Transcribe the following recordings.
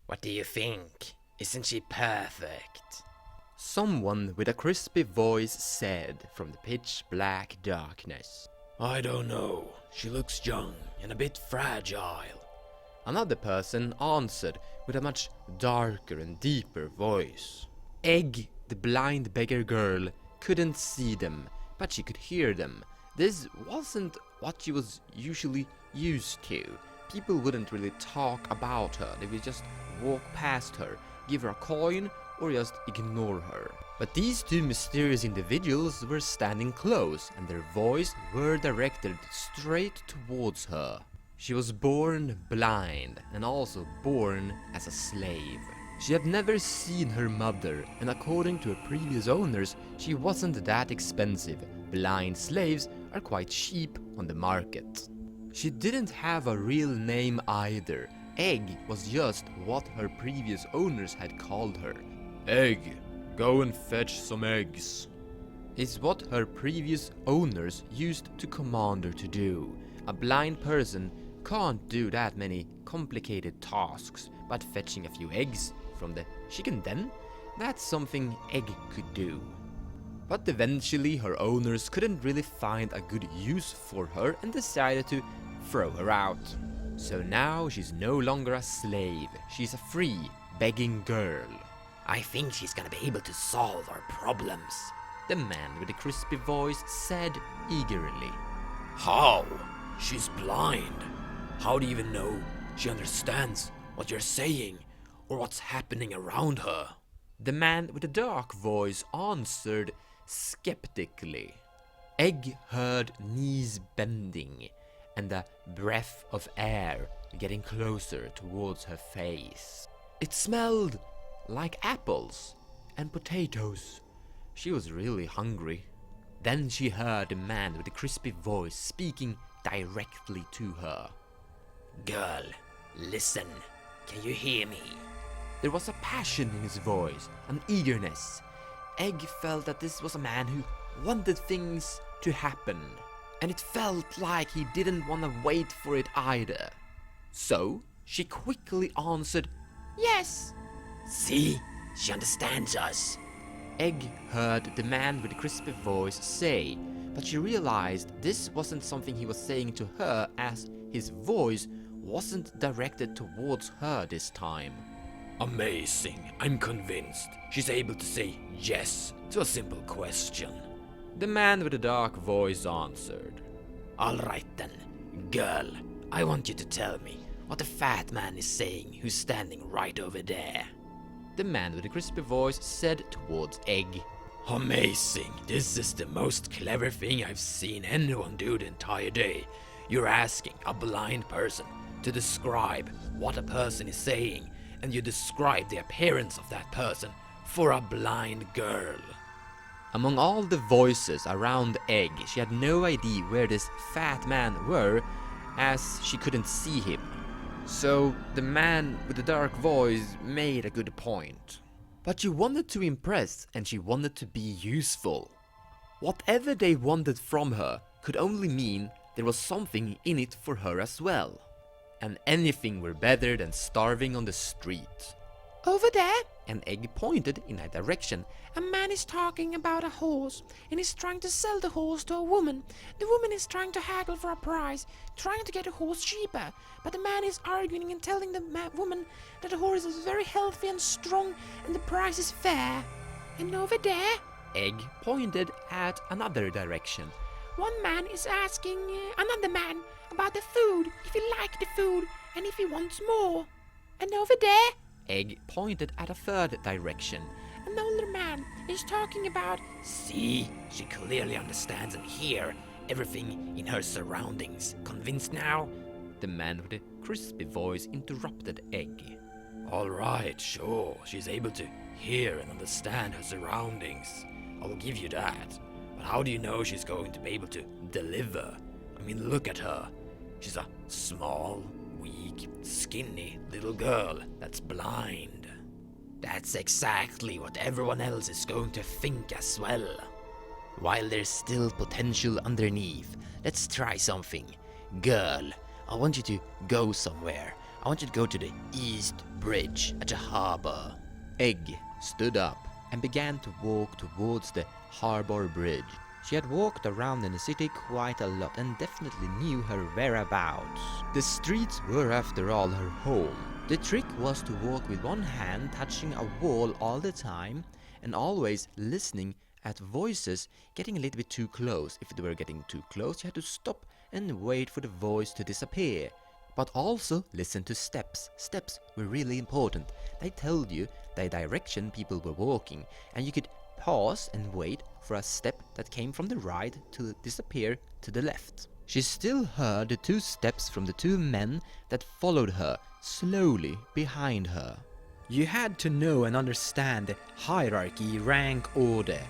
What do you think? Isn't she perfect? Someone with a crispy voice said from the pitch-black darkness. I don't know. She looks young and a bit fragile. Another person answered with a much darker and deeper voice. Egg, the blind beggar girl, couldn't see them, but she could hear them. This wasn't what she was usually used to. People wouldn't really talk about her, they would just walk past her, give her a coin, or just ignore her. But these two mysterious individuals were standing close, and their voices were directed straight towards her. She was born blind, and also born as a slave. She had never seen her mother, and according to her previous owners, she wasn't that expensive. Blind slaves are quite cheap on the market. She didn't have a real name either. Egg was just what her previous owners had called her. Egg, go and fetch some eggs, is what her previous owners used to command her to do. A blind person can't do that many complicated tasks, but fetching a few eggs from the chicken den, that's something Egg could do. But eventually her owners couldn't really find a good use for her and decided to throw her out. So now she's no longer a slave, she's a free, begging girl. I think she's gonna be able to solve our problems, the man with the crispy voice said eagerly. How? She's blind. How do you even know she understands what you're saying or what's happening around her? The man with the dark voice answered skeptically. Egg heard knees bending and a breath of air getting closer towards her face. It smelled like apples and potatoes. She was really hungry. Then she heard the man with the crispy voice speaking directly to her. Girl, listen. Can you hear me? There was a passion in his voice, an eagerness. Egg felt that this was a man who wanted things to happen, and it felt like he didn't want to wait for it either. So she quickly answered, yes. See? She understands us. Egg heard the man with the crispy voice say, but she realized this wasn't something he was saying to her, as his voice wasn't directed towards her this time. Amazing. I'm convinced she's able to say yes to a simple question. The man with the dark voice answered. Alright then, girl, I want you to tell me what the fat man is saying who's standing right over there. The man with the crispy voice said towards Egg. Amazing. This is the most clever thing I've seen anyone do the entire day. You're asking a blind person to describe what a person is saying, and you describe the appearance of that person for a blind girl. Among all the voices around Egg, she had no idea where this fat man were, as she couldn't see him. So the man with the dark voice made a good point. But she wanted to impress, and she wanted to be useful. Whatever they wanted from her could only mean there was something in it for her as well. And anything were better than starving on the street. Over there, and Egg pointed in a direction. A man is talking about a horse, and is trying to sell the horse to a woman. The woman is trying to haggle for a price, trying to get the horse cheaper. But the man is arguing and telling the woman that the horse is very healthy and strong, and the price is fair. And over there, Egg pointed at another direction. One man is asking another man about the food, if he liked the food, and if he wants more. And over there, Egg pointed at a third direction. An older man is talking about... See, she clearly understands and hears everything in her surroundings. Convinced now? The man with the crispy voice interrupted Egg. Alright, sure, she's able to hear and understand her surroundings. I will give you that. But how do you know she's going to be able to deliver? I mean, look at her. She's a small, weak, skinny little girl that's blind. That's exactly what everyone else is going to think as well. While there's still potential underneath, let's try something. Girl, I want you to go somewhere I want you to go to the East Bridge at the harbor. Egg stood up and began to walk towards the harbor bridge. She had walked around in the city quite a lot and definitely knew her whereabouts. The streets were after all her home. The trick was to walk with one hand touching a wall all the time and always listening at voices getting a little bit too close. If they were getting too close, you had to stop and wait for the voice to disappear. But also listen to steps. Steps were really important. They told you the direction people were walking, and you could pause and wait for a step that came from the right to disappear to the left. She still heard the two steps from the two men that followed her slowly behind her. You had to know and understand the hierarchy, rank, order.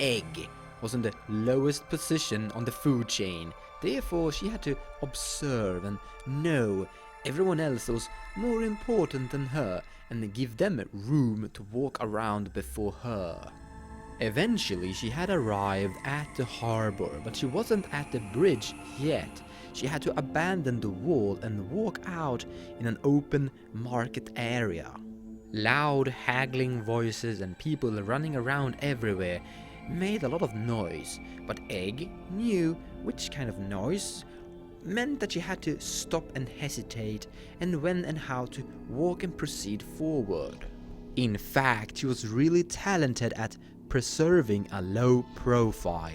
Egg was in the lowest position on the food chain. Therefore, she had to observe and know everyone else was more important than her and give them room to walk around before her. Eventually, she had arrived at the harbor, but she wasn't at the bridge yet. She had to abandon the wall and walk out in an open market area. Loud, haggling voices and people running around everywhere made a lot of noise, but Egg knew which kind of noise meant that she had to stop and hesitate and when and how to walk and proceed forward. In fact, she was really talented at preserving a low profile.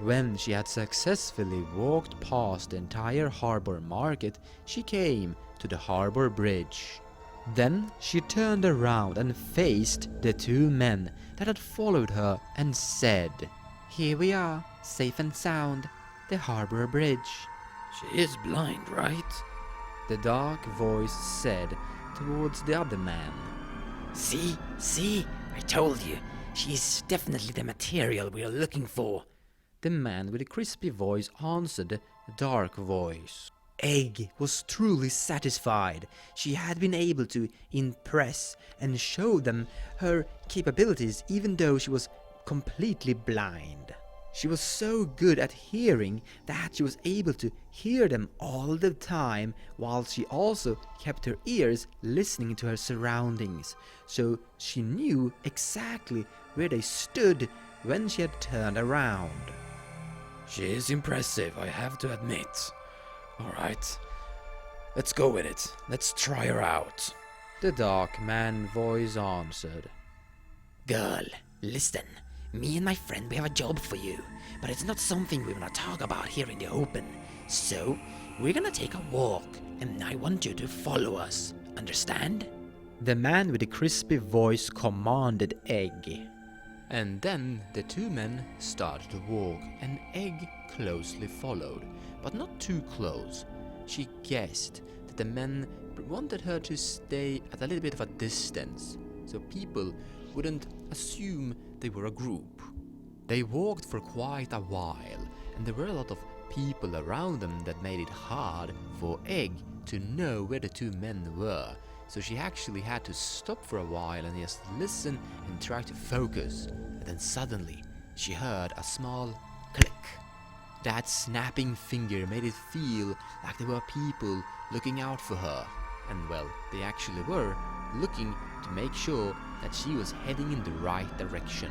When she had successfully walked past the entire harbor market, she came to the harbor bridge. Then she turned around and faced the two men that had followed her and said, "Here we are, safe and sound, the harbor bridge." She is blind, right? The dark voice said towards the other man. See, I told you, she's definitely the material we are looking for. The man with the crispy voice answered the dark voice. Egg was truly satisfied. She had been able to impress and show them her capabilities even though she was completely blind. She was so good at hearing that she was able to hear them all the time, while she also kept her ears listening to her surroundings, so she knew exactly where they stood when she had turned around. She is impressive, I have to admit. Alright, let's go with it. Let's try her out. The dark man voice answered. Girl, listen. Me and my friend, we have a job for you, but it's not something we want to talk about here in the open. So, we're gonna take a walk, and I want you to follow us. Understand? The man with the crispy voice commanded Egg. And then the two men started to walk, and Egg closely followed, but not too close. She guessed that the men wanted her to stay at a little bit of a distance, so people wouldn't assume they were a group. They walked for quite a while, and there were a lot of people around them that made it hard for Egg to know where the two men were, so she actually had to stop for a while and just listen and try to focus. And then suddenly she heard a small click. That snapping finger made it feel like there were people looking out for her, and well, they actually were looking to make sure that she was heading in the right direction.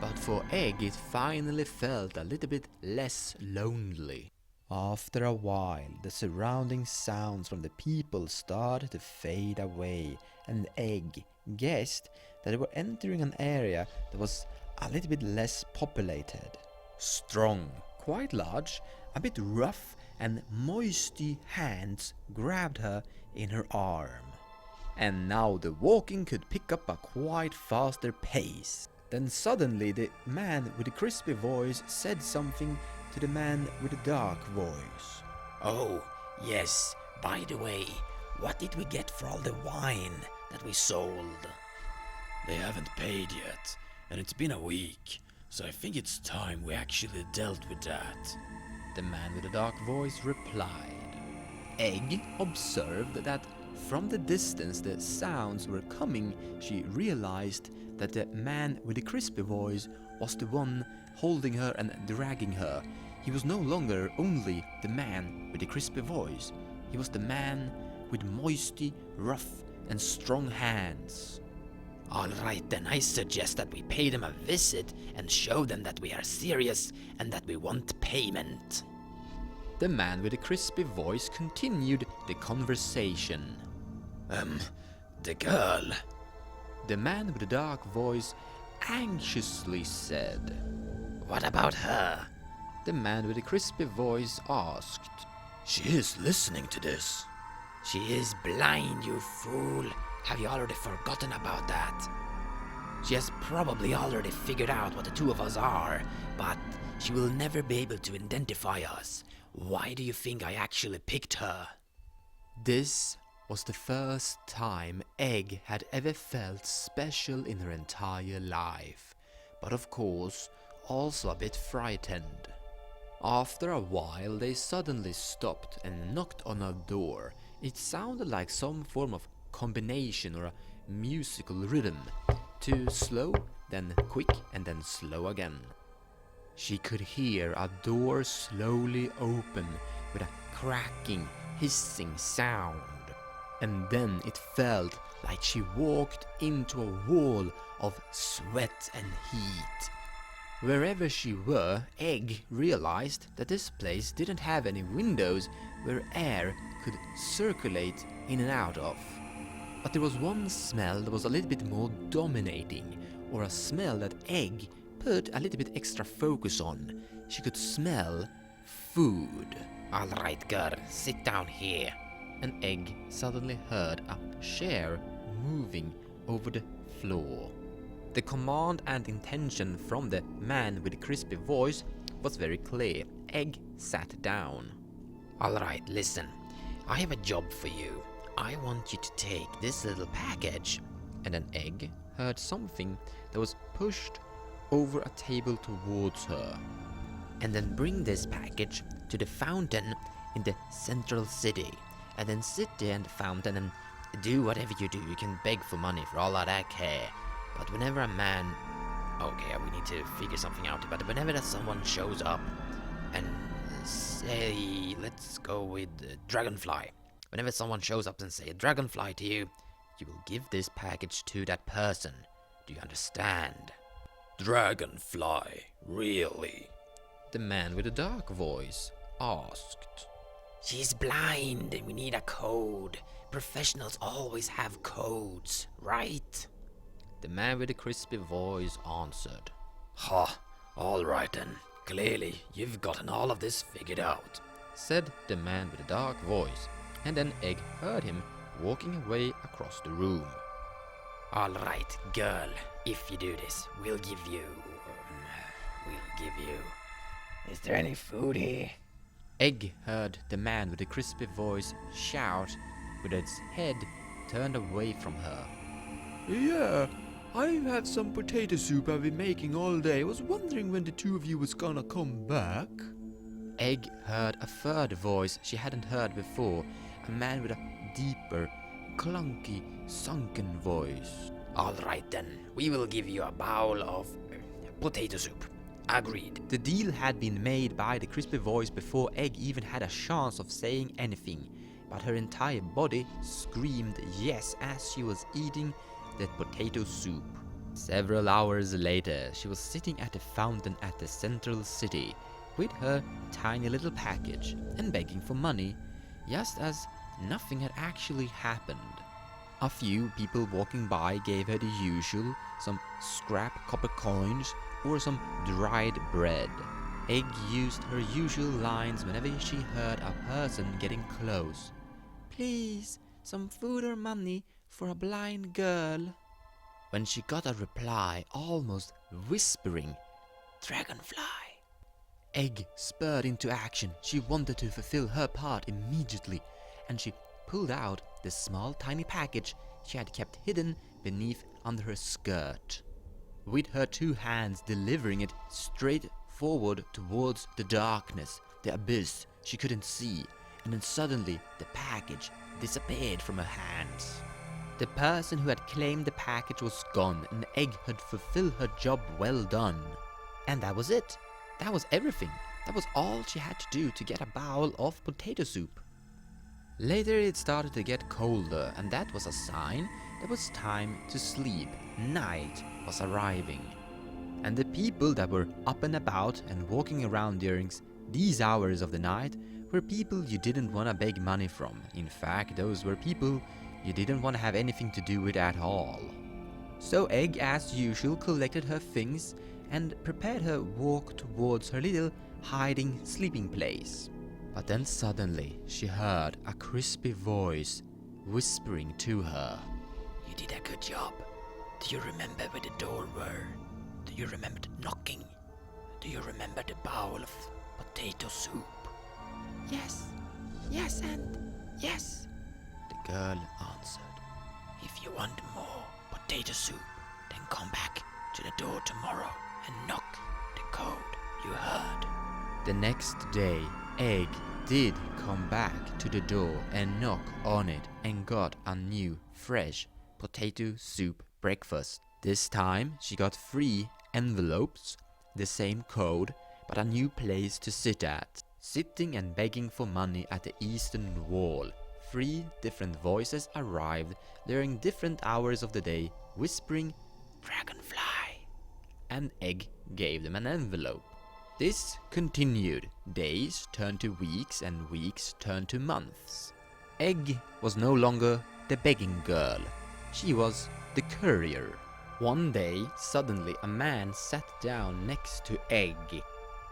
But for Egg, it finally felt a little bit less lonely. After a while, the surrounding sounds from the people started to fade away, and Egg guessed that they were entering an area that was a little bit less populated. Strong, quite large, a bit rough, and moisty hands grabbed her in her arm. And now the walking could pick up a quite faster pace. Then suddenly the man with the crispy voice said something to the man with the dark voice. Oh, yes. By the way, what did we get for all the wine that we sold? They haven't paid yet, and it's been a week, so I think it's time we actually dealt with that. The man with the dark voice replied. Egg observed that from the distance the sounds were coming. She realized that the man with the crispy voice was the one holding her and dragging her. He was no longer only the man with the crispy voice. He was the man with moisty, rough, and strong hands. Alright then, I suggest that we pay them a visit and show them that we are serious and that we want payment. The man with the crispy voice continued the conversation. The girl. The man with the dark voice anxiously said. What about her? The man with the crispy voice asked. She is listening to this. She is blind, you fool. Have you already forgotten about that? She has probably already figured out what the two of us are, but she will never be able to identify us. Why do you think I actually picked her? This was the first time Egg had ever felt special in her entire life, but of course also a bit frightened. After a while they suddenly stopped and knocked on a door. It sounded like some form of combination or a musical rhythm. Too slow, then quick, and then slow again. She could hear a door slowly open with a cracking, hissing sound. And then it felt like she walked into a wall of sweat and heat. Wherever she were, Egg realized that this place didn't have any windows where air could circulate in and out of. But there was one smell that was a little bit more dominating, or a smell that Egg put a little bit extra focus on. She could smell food. Alright, girl, sit down here. And Egg suddenly heard a chair moving over the floor. The command and intention from the man with the crispy voice was very clear. Egg sat down. Alright, listen. I have a job for you. I want you to take this little package. And then Egg heard something that was pushed over a table towards her. And then bring this package to the fountain in the central city. And then sit there in the fountain and do whatever you do. You can beg for money for all that I care. But whenever a man... Okay, we need to figure something out. But whenever someone shows up and say... Let's go with Dragonfly. Whenever someone shows up and say Dragonfly to you, you will give this package to that person. Do you understand? Dragonfly, really? The man with the dark voice asked. She's blind and we need a code. Professionals always have codes, right? The man with the crispy voice answered. Ha, alright then. Clearly, you've gotten all of this figured out, said the man with the dark voice, and then Egg heard him walking away across the room. Alright, girl, if you do this, we'll give you... Is there any food here? Egg heard the man with the crispy voice shout with its head turned away from her. Yeah, I've had some potato soup I've been making all day. I was wondering when the two of you was gonna come back. Egg heard a third voice she hadn't heard before, a man with a deeper, clunky, sunken voice. Alright then, we will give you a bowl of potato soup. Agreed. The deal had been made by the crispy voice before Egg even had a chance of saying anything, but her entire body screamed yes as she was eating the potato soup. Several hours later, she was sitting at the fountain at the central city with her tiny little package and begging for money, just as nothing had actually happened. A few people walking by gave her the usual, some scrap copper coins or some dried bread. Egg used her usual lines whenever she heard a person getting close. Please, some food or money for a blind girl. When she got a reply, almost whispering, Dragonfly. Egg spurred into action. She wanted to fulfill her part immediately, and she pulled out the small tiny package she had kept hidden beneath under her skirt. With her two hands delivering it straight forward towards the darkness, the abyss she couldn't see, and then suddenly the package disappeared from her hands. The person who had claimed the package was gone, and Egg had fulfilled her job well done. And that was it. That was everything. That was all she had to do to get a bowl of potato soup. Later it started to get colder, and that was a sign that it was time to sleep. Night was arriving. And the people that were up and about and walking around during these hours of the night were people you didn't want to beg money from. In fact, those were people you didn't want to have anything to do with at all. So Egg, as usual, collected her things and prepared her walk towards her little hiding sleeping place. But then suddenly she heard a crispy voice whispering to her. You did a good job. Do you remember where the door were? Do you remember the knocking? Do you remember the bowl of potato soup? Yes, and yes, The girl answered. if you want more potato soup, then come back to the door tomorrow and knock the code you heard. The next day, Egg did come back to the door and knock on it and got a new, fresh potato soup breakfast. This time she got 3 envelopes, the same code, but a new place to sit at. Sitting and begging for money at the eastern wall. 3 different voices arrived during different hours of the day, whispering, Dragonfly. and Egg gave them an envelope. This continued. Days turned to weeks and weeks turned to months. Egg was no longer the begging girl. She was the courier. One day, suddenly a man sat down next to Egg,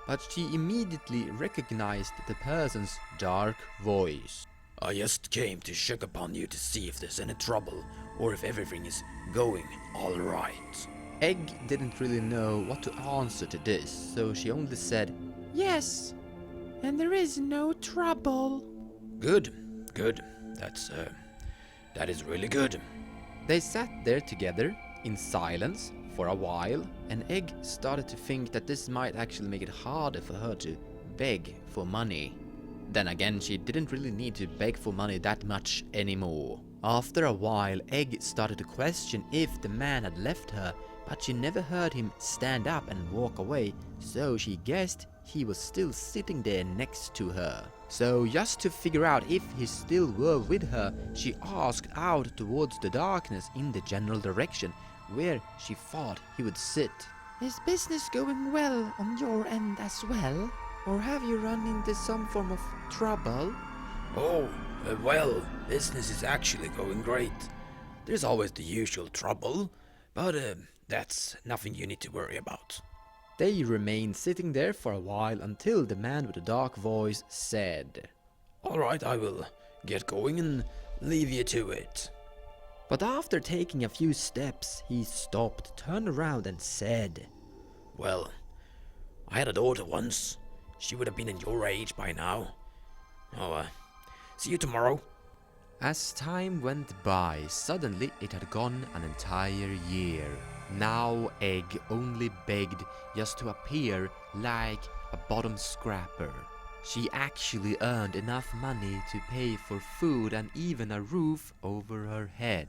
but she immediately recognized the person's dark voice. I just came to check upon you to see if there's any trouble or if everything is going all right. Egg didn't really know what to answer to this, so she only said, Yes, and there is no trouble. Good. That is really good. They sat there together in silence for a while, and Egg started to think that this might actually make it harder for her to beg for money. Then again, she didn't really need to beg for money that much anymore. After a while, Egg started to question if the man had left her, but she never heard him stand up and walk away, so she guessed he was still sitting there next to her. So just to figure out if he still were with her, she asked out towards the darkness in the general direction where she thought he would sit. Is business going well on your end as well? Or have you run into some form of trouble? Oh, well, business is actually going great. There's always the usual trouble, but that's nothing you need to worry about. They remained sitting there for a while until the man with the dark voice said, Alright, I will get going and leave you to it. But after taking a few steps, he stopped, turned around and said, Well, I had a daughter once. She would have been in your age by now. Oh, see you tomorrow. As time went by, suddenly it had gone an entire year. Now Egg only begged just to appear like a bottom scrapper. She actually earned enough money to pay for food and even a roof over her head.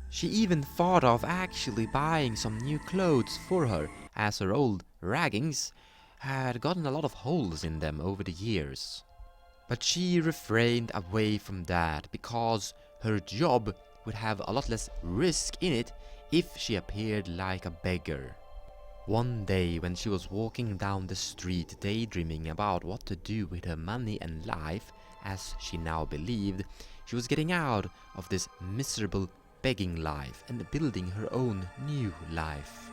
She even thought of actually buying some new clothes for her, as her old raggings had gotten a lot of holes in them over the years. But she refrained away from that because her job would have a lot less risk in it if she appeared like a beggar. One day when she was walking down the street daydreaming about what to do with her money and life, as she now believed, she was getting out of this miserable begging life and building her own new life.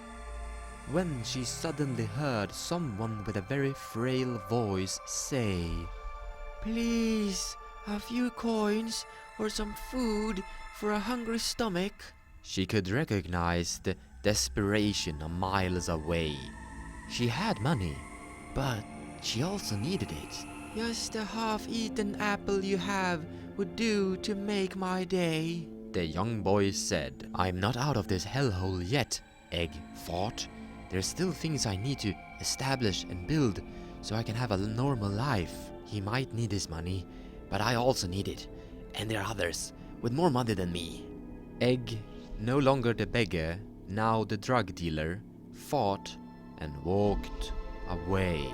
When she suddenly heard someone with a very frail voice say, Please, a few coins or some food for a hungry stomach. She could recognize the desperation a miles away. She had money, but she also needed it. Just a half-eaten apple you have would do to make my day. The young boy said, I'm not out of this hellhole yet, Egg thought. There's still things I need to establish and build so I can have a normal life. He might need his money, but I also need it. And there are others with more money than me. Egg, no longer the beggar, now the drug dealer, fought and walked away.